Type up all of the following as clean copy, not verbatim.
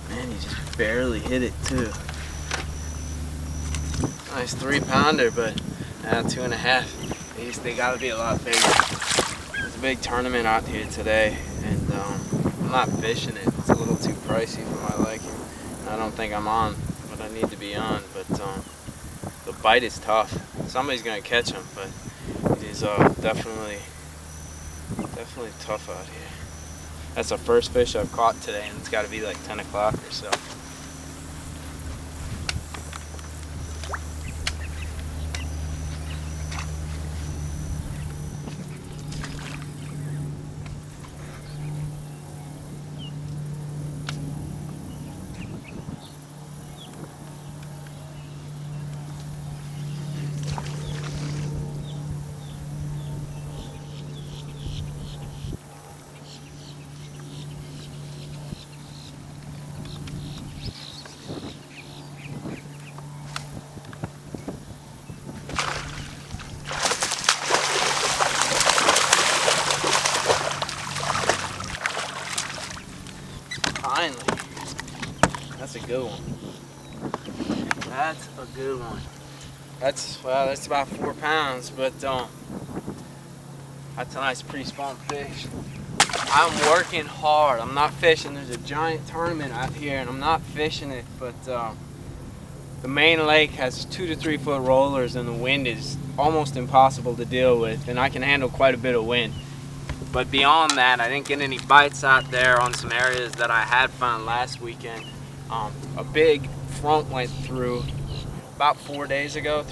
Man, he just barely hit it too. Nice 3-pounder, but now 2.5. They gotta be a lot bigger. There's a big tournament out here today, and I'm not fishing it. It's a little too pricey for my liking. I don't think I'm on what I need to be on, but the bite is tough. Somebody's gonna catch him, but it is definitely tough out here. That's the first fish I've caught today, and it's got to be like 10 o'clock or so. Finally. That's a good one. That's a good one. That's about 4 pounds, but that's a nice pre-spawn fish. I'm working hard. I'm not fishing. There's a giant tournament out here, and I'm not fishing it, but the main lake has 2 to 3 foot rollers, and the wind is almost impossible to deal with, and I can handle quite a bit of wind. But beyond that, I didn't get any bites out there on some areas that I had found last weekend. A big front went through about 3 days ago,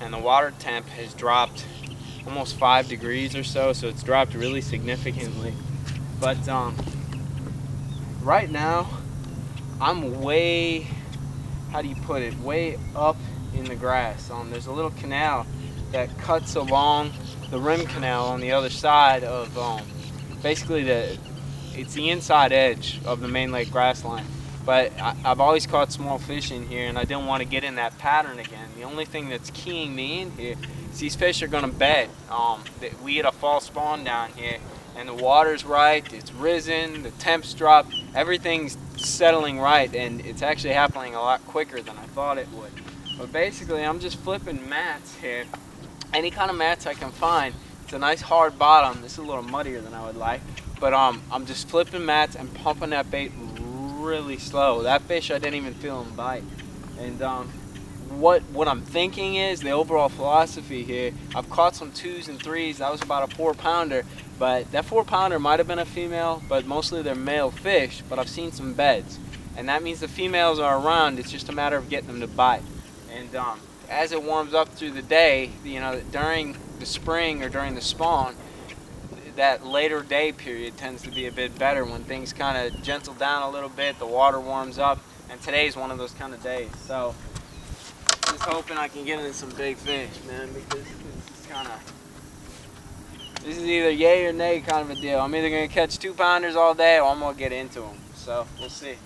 and the water temp has dropped almost 5 degrees or so, so it's dropped really significantly. But right now, I'm way, way up in the grass. There's a little canal that cuts along the rim canal on the other side of basically it's the inside edge of the main lake grass line. But I've always caught small fish in here, and I didn't want to get in that pattern again. The only thing that's keying me in here is these fish are going to bed. We had a fall spawn down here, and the water's right, it's risen, the temps dropped, everything's settling right, and it's actually happening a lot quicker than I thought it would. But basically, I'm just flipping mats here. Any kind of mats I can find. It's a nice hard bottom. This is a little muddier than I would like, but I'm just flipping mats and pumping that bait really slow. That fish, I didn't even feel him bite. And what I'm thinking is the overall philosophy here. I've caught some 2s and 3s. That was about a 4-pounder, but that 4-pounder might have been a female, but mostly they're male fish. But I've seen some beds, and that means the females are around. It's just a matter of getting them to bite. And as it warms up through the day, during the spring or during the spawn, that later day period tends to be a bit better when things kind of gentle down a little bit, the water warms up, and today's one of those kind of days. So just hoping I can get into some big fish, man, because this is either yay or nay kind of a deal. I'm either going to catch 2-pounders all day, or I'm going to get into them. So we'll see.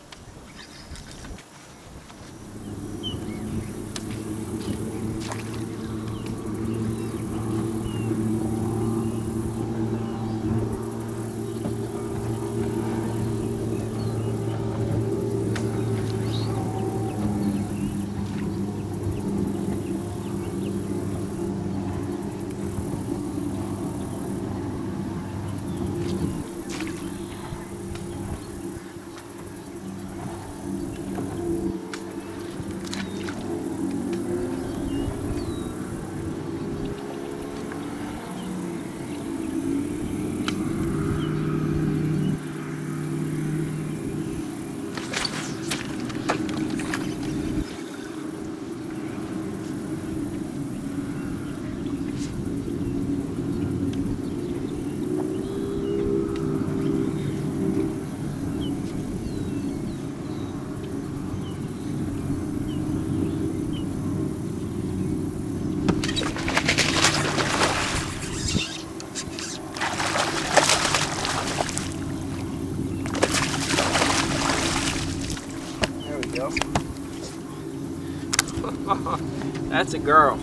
That's a girl.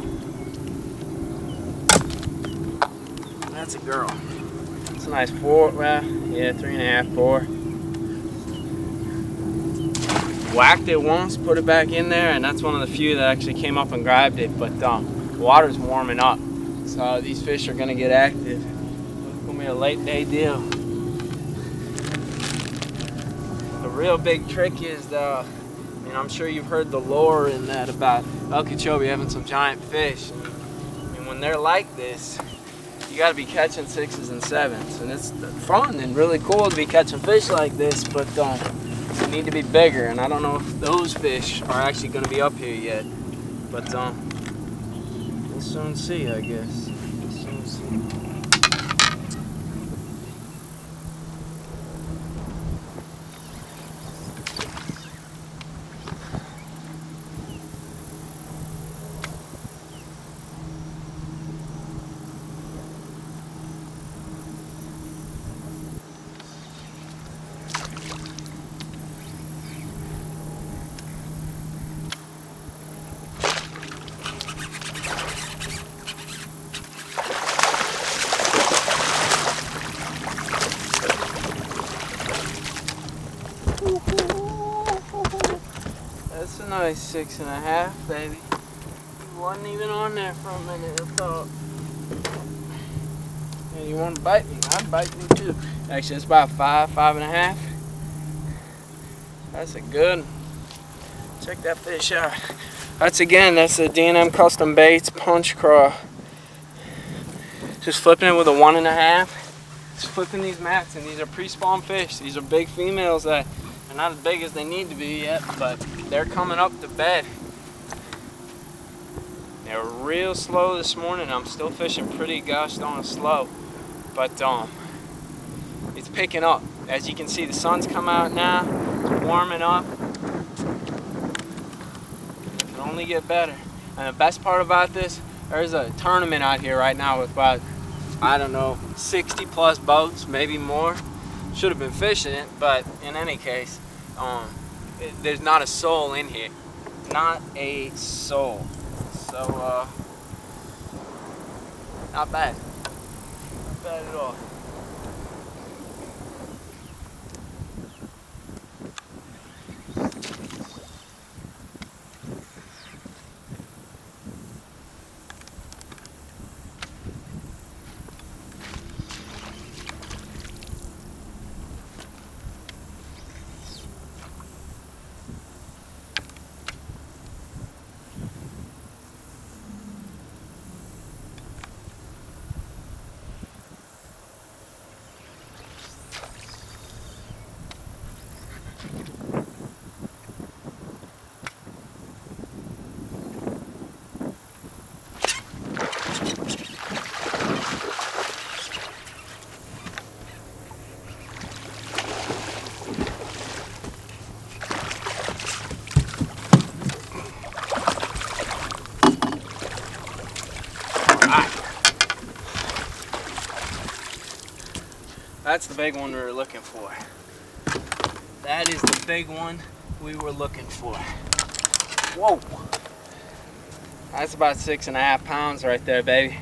That's a girl. It's a nice 4, well, yeah, 3.5, 4. Whacked it once, put it back in there, and that's one of the few that actually came up and grabbed it. But the water's warming up, so these fish are gonna get active. It's gonna be a late day deal. The real big trick is and I'm sure you've heard the lore in that about Okeechobee having some giant fish. And when they're like this, you got to be catching 6s and 7s, and it's fun and really cool to be catching fish like this, but they need to be bigger, and I don't know if those fish are actually going to be up here yet, but we'll soon see, I guess. We'll soon see. That's a nice 6.5, baby. He wasn't even on there for a minute, I thought. And you want to bite me? I'd bite you too. Actually, it's about 5, 5.5. That's a good one. Check that fish out. That's the D&M Custom Baits Punch Craw. Just flipping it with a 1.5. Just flipping these mats, and these are pre-spawn fish. These are big females that are not as big as they need to be yet, but they're coming up to bed. They're real slow this morning. I'm still fishing pretty gosh darn slow, but it's picking up. As you can see, the sun's come out now. It's warming up. It can only get better. And the best part about this, there's a tournament out here right now with about, I don't know, 60 plus boats, maybe more. Should have been fishing it, but in any case, there's not a soul in here. Not a soul. So, not bad. Not bad at all. That's the big one we were looking for. That is the big one we were looking for. Whoa! That's about 6.5 pounds right there, baby.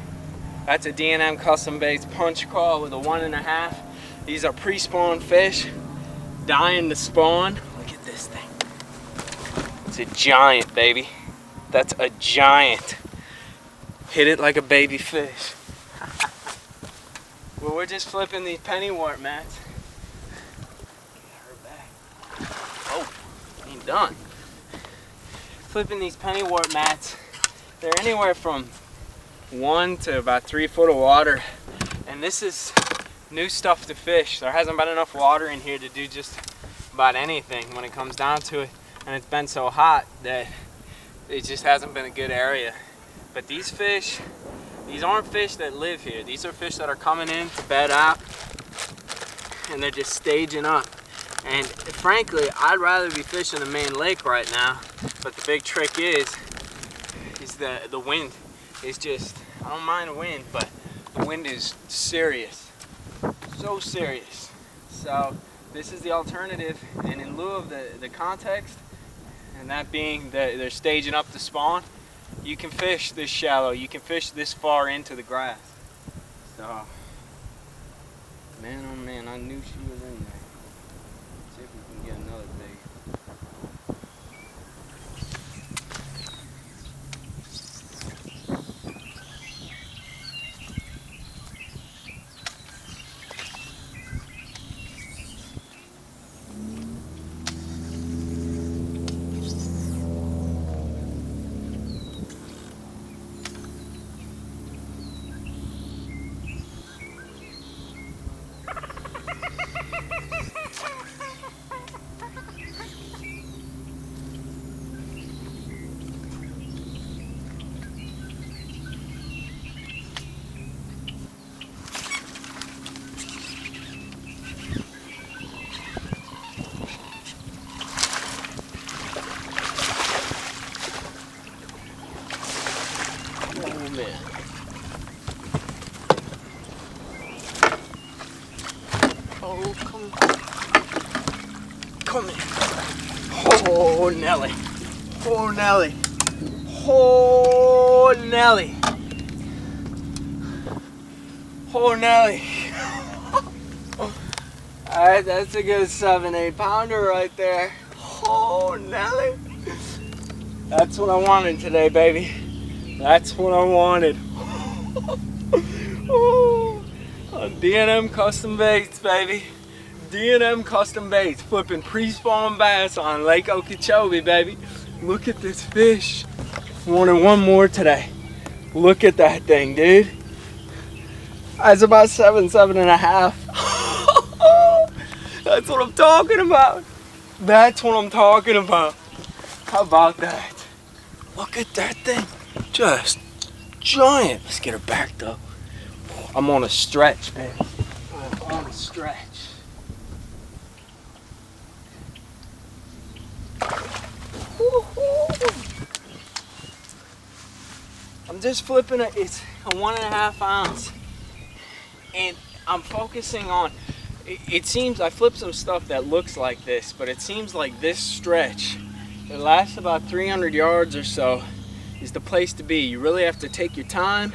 That's a D&M Custom Baits Punch Craw with a 1.5. These are pre-spawn fish, dying to spawn. Look at this thing. It's a giant, baby. That's a giant. Hit it like a baby fish. Well, we're just flipping these pennywort mats. Get her back. Oh, ain't done. Flipping these pennywort mats. They're anywhere from 1 to about 3 foot of water. And this is new stuff to fish. There hasn't been enough water in here to do just about anything when it comes down to it. And it's been so hot that it just hasn't been a good area. But these fish, these aren't fish that live here. These are fish that are coming in to bed out, and they're just staging up. And frankly, I'd rather be fishing the main lake right now, but the big trick is the wind. It's just, I don't mind the wind, but the wind is serious. So serious. So this is the alternative, and in lieu of the context and that being that they're staging up to spawn, you can fish this shallow, you can fish this far into the grass. So, man, oh man, I knew she was in there. Let's see if we can get another big. Oh man. Oh, come on. Come in. Oh, Nelly. Oh, Nelly. Oh, Nelly. Oh, Nelly. Alright, that's a good 7-8 pounder right there. Oh, Nelly. That's what I wanted today, baby. That's what I wanted. Oh, D&M Custom Baits, baby. D&M Custom Baits, flipping pre-spawn bass on Lake Okeechobee, baby. Look at this fish. Wanted one more today. Look at that thing, dude. That's about 7.5. That's what I'm talking about. That's what I'm talking about. How about that? Look at that thing. Just giant. Let's get her back though. I'm on a stretch, man. I'm on a stretch. I'm just flipping it. It's a 1.5 ounce. And I'm focusing on, it seems I flipped some stuff that looks like this, but it seems like this stretch, it lasts about 300 yards or so, is the place to be. You really have to take your time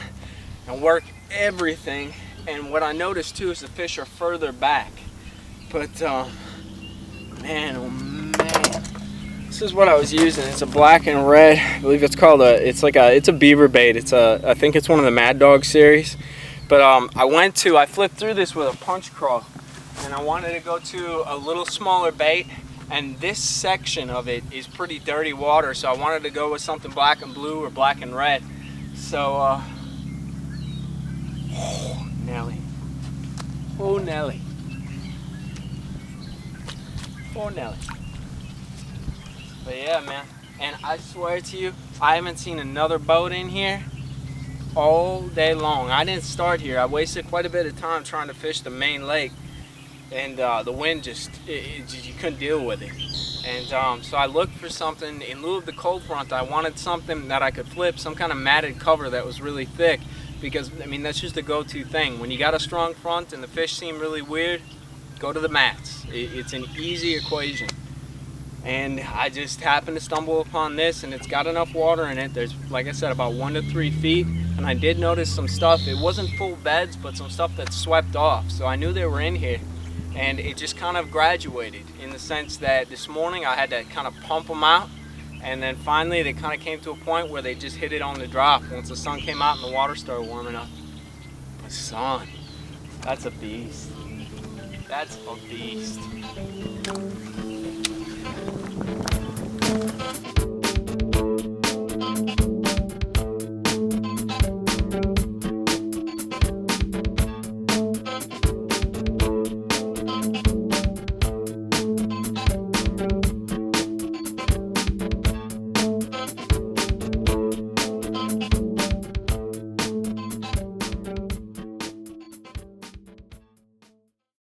and work everything. And what I noticed too is the fish are further back. But man, oh man, this is what I was using. It's a black and red. I believe it's called it's a beaver bait. I think it's one of the Mad Dog series. But I flipped through this with a punch crawl, and I wanted to go to a little smaller bait. And this section of it is pretty dirty water, so I wanted to go with something black and blue or black and red. So, oh, Nelly. Oh, Nelly. Oh, Nelly. But yeah, man. And I swear to you, I haven't seen another boat in here all day long. I didn't start here. I wasted quite a bit of time trying to fish the main lake. And the wind just, you couldn't deal with it. And so I looked for something, in lieu of the cold front, I wanted something that I could flip, some kind of matted cover that was really thick, because, I mean, that's just the go-to thing. When you got a strong front and the fish seem really weird, go to the mats. It's an easy equation. And I just happened to stumble upon this, and it's got enough water in it. There's, like I said, about 1 to 3 feet. And I did notice some stuff. It wasn't full beds, but some stuff that swept off. So I knew they were in here. And it just kind of graduated in the sense that this morning I had to kind of pump them out, and then finally they kind of came to a point where they just hit it on the drop once the sun came out and the water started warming up. But son, that's a beast. That's a beast.